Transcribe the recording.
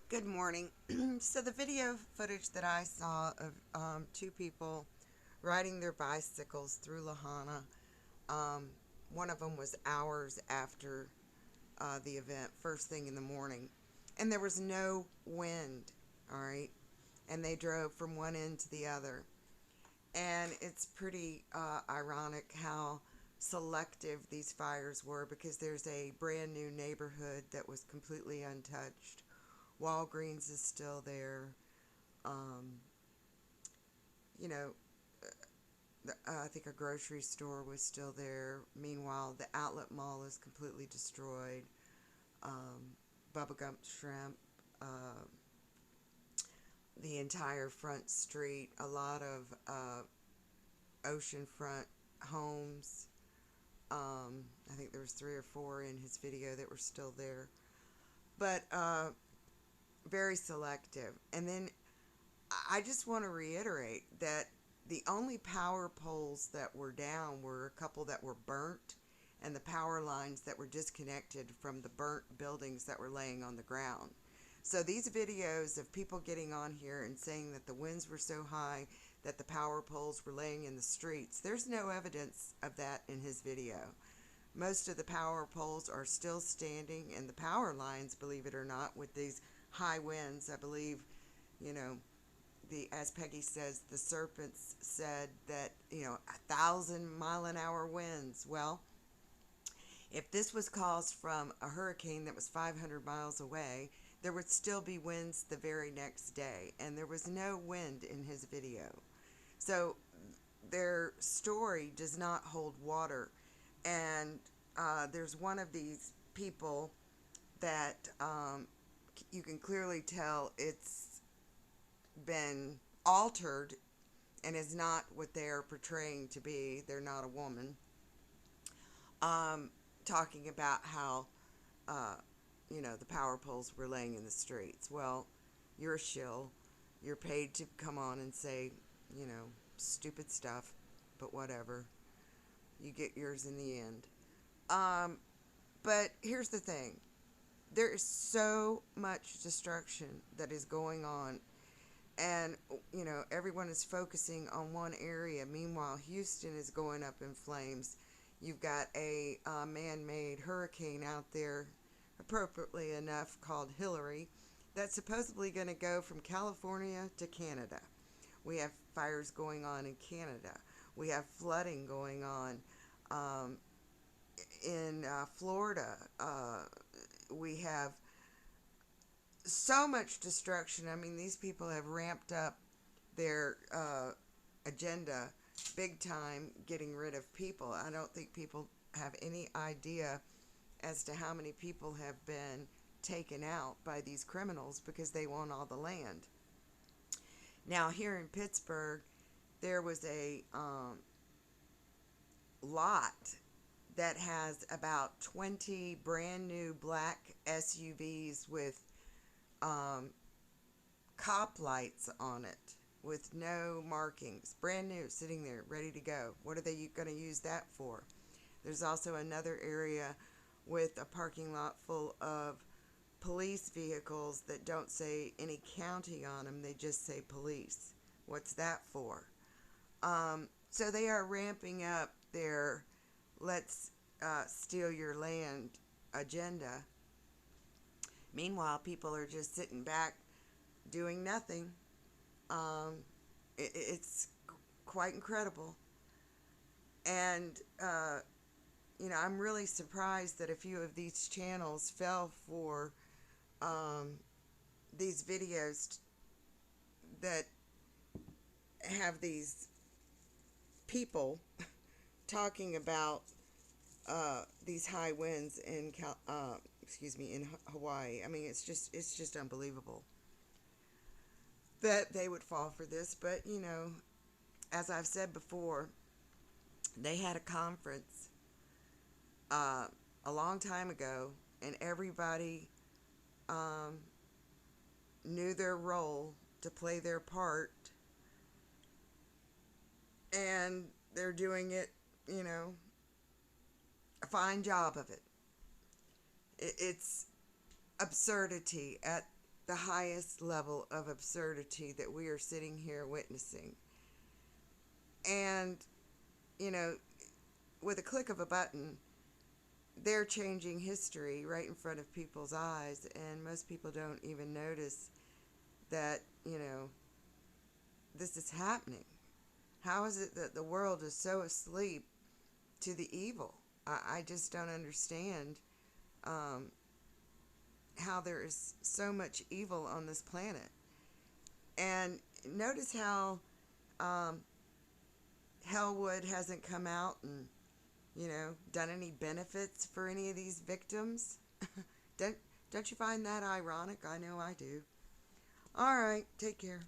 Good morning. So the video footage that I saw of two people riding their bicycles through Lahana, um, one of them was hours after the event, first thing in the morning, and there was no wind, all right, and they drove from one end to the other. And it's pretty ironic how selective these fires were because there's a brand new neighborhood that was completely untouched. Walgreens is still there. Um, you know, I think a grocery store was still there. Meanwhile, the outlet mall is completely destroyed. Bubba Gump Shrimp, uh, the entire front street, a lot of oceanfront homes. I think there was three or four in his video that were still there, but very selective. And then I just want to reiterate that the only power poles that were down were a couple that were burnt and the power lines that were disconnected from the burnt buildings that were laying on the ground. So these videos of people getting on here and saying that the winds were so high that the power poles were laying in the streets, there's no evidence of that in his video. Most of the power poles are still standing, and the power lines, believe it or not, with these high winds, I believe, you know, as Peggy says, the serpents said that, 1,000-mile-an-hour winds. Well, if this was caused from a hurricane that was 500 miles away, there would still be winds the very next day, and there was no wind in his video. So their story does not hold water. And there's one of these people that you can clearly tell it's been altered and is not what they're portraying to be. They're not a woman. Um, Talking about how, uh, the power poles were laying in the streets. Well, you're a shill. You're paid to come on and say, stupid stuff, but whatever. You get yours in the end. Um, but here's the thing, there is so much destruction that is going on, and everyone is focusing on one area. Meanwhile, Houston is going up in flames. You've got a man-made hurricane out there, appropriately enough called Hillary, that's supposedly going to go from California to Canada. We have fires going on in Canada. We have flooding going on um, in Florida. We have so much destruction. I mean, these people have ramped up their agenda big time, getting rid of people. I don't think people have any idea as to how many people have been taken out by these criminals because they want all the land. Now, here in Pittsburgh, there was a lot that has about 20 brand new black SUVs with um, cop lights on it with no markings, brand new, sitting there ready to go. What are they going to use that for? There's also another area with a parking lot full of police vehicles that don't say any county on them, they just say police. What's that for? So they are ramping up their let's steal your land agenda. Meanwhile, people are just sitting back doing nothing. Um, it's quite incredible. And, I'm really surprised that a few of these channels fell for um, these videos that have these people talking about these high winds in in Hawaii. I mean, it's just unbelievable that they would fall for this. But as I've said before, they had a conference uh, a long time ago, and everybody um, knew their role to play their part, and they're doing it, a fine job of it. It's absurdity at the highest level of absurdity that we are sitting here witnessing. And, you know, with a click of a button, they're changing history right in front of people's eyes, and most people don't even notice that, this is happening. How is it that the world is so asleep to the evil? I just don't understand how there is so much evil on this planet. And notice how Hellwood hasn't come out and, done any benefits for any of these victims. don't, don't you find that ironic? I know I do. All right, take care.